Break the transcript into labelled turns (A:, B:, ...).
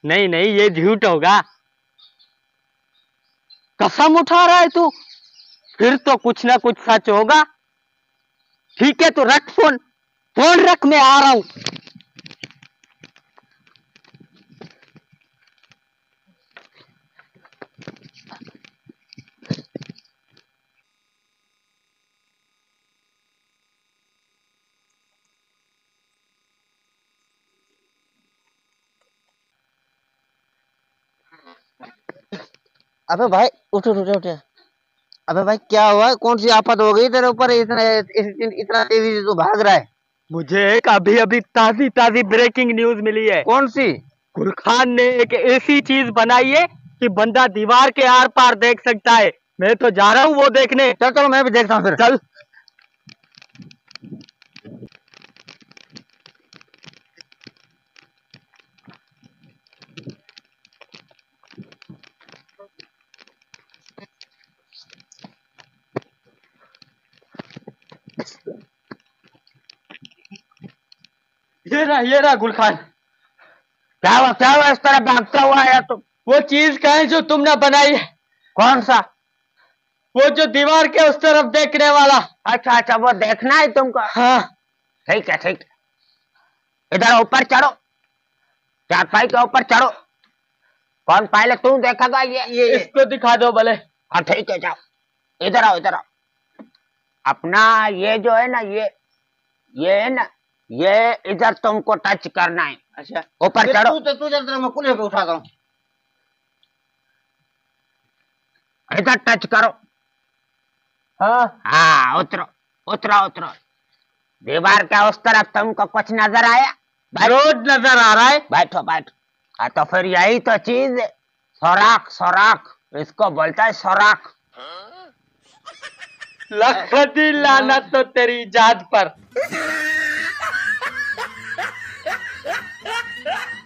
A: नहीं नहीं, ये झूठ होगा। कसम उठा रहा है तू? फिर तो कुछ ना कुछ सच होगा। ठीक है तो रख फोन, फोन रख, मैं आ रहा हूं।
B: अबे भाई उठ उठ उठ उठ। अबे भाई क्या हुआ? कौन सी आफत हो गई तेरे ऊपर? इतना इतना तेजी से तू भाग रहा है?
A: मुझे एक अभी अभी ताजी ताजी ब्रेकिंग न्यूज मिली है।
B: कौन सी?
A: गुल खान ने एक ऐसी चीज बनाई है कि बंदा दीवार के आर पार देख सकता है। मैं तो जा रहा हूँ वो देखने।
B: चल चलो मैं भी देखता हूँ फिर।
A: चल। ये रहा गुल खान।
B: क्या हुआ इस तरह भागता हुआ आया तुम?
A: वो चीज कहाँ है जो तुमने बनाई है?
B: कौन सा?
A: वो जो दीवार के उस तरफ देखने वाला।
B: अच्छा अच्छा, वो देखना है तुमको?
A: हाँ।
B: ठीक है ठीक है। इधर ऊपर चढ़ो, चारपाई के ऊपर चढ़ो। कौन पहले तू देखेगा? ये
A: इसको दिखा दो भले।
B: हाँ ठीक है, जाओ। इधर आओ इधर आओ। अपना ये जो है ना, ये है ना, ये इधर तुमको टच करना है।
A: अच्छा
B: ऊपर चढ़ो।
C: तू चल, मैं कुल्हे पे उठाता हूँ।
B: इधर टच करो।
A: हाँ
B: हाँ उतरो उतरो उतरो। दीवार का उस तरफ तुमको कुछ नजर आया?
A: रोड नजर आ रहा है।
B: बैठो बैठो। हाँ तो फिर यही तो चीज है, सुराख सुराख, इसको बोलता है सुराख।
A: लखती लानत तो तेरी जात पर।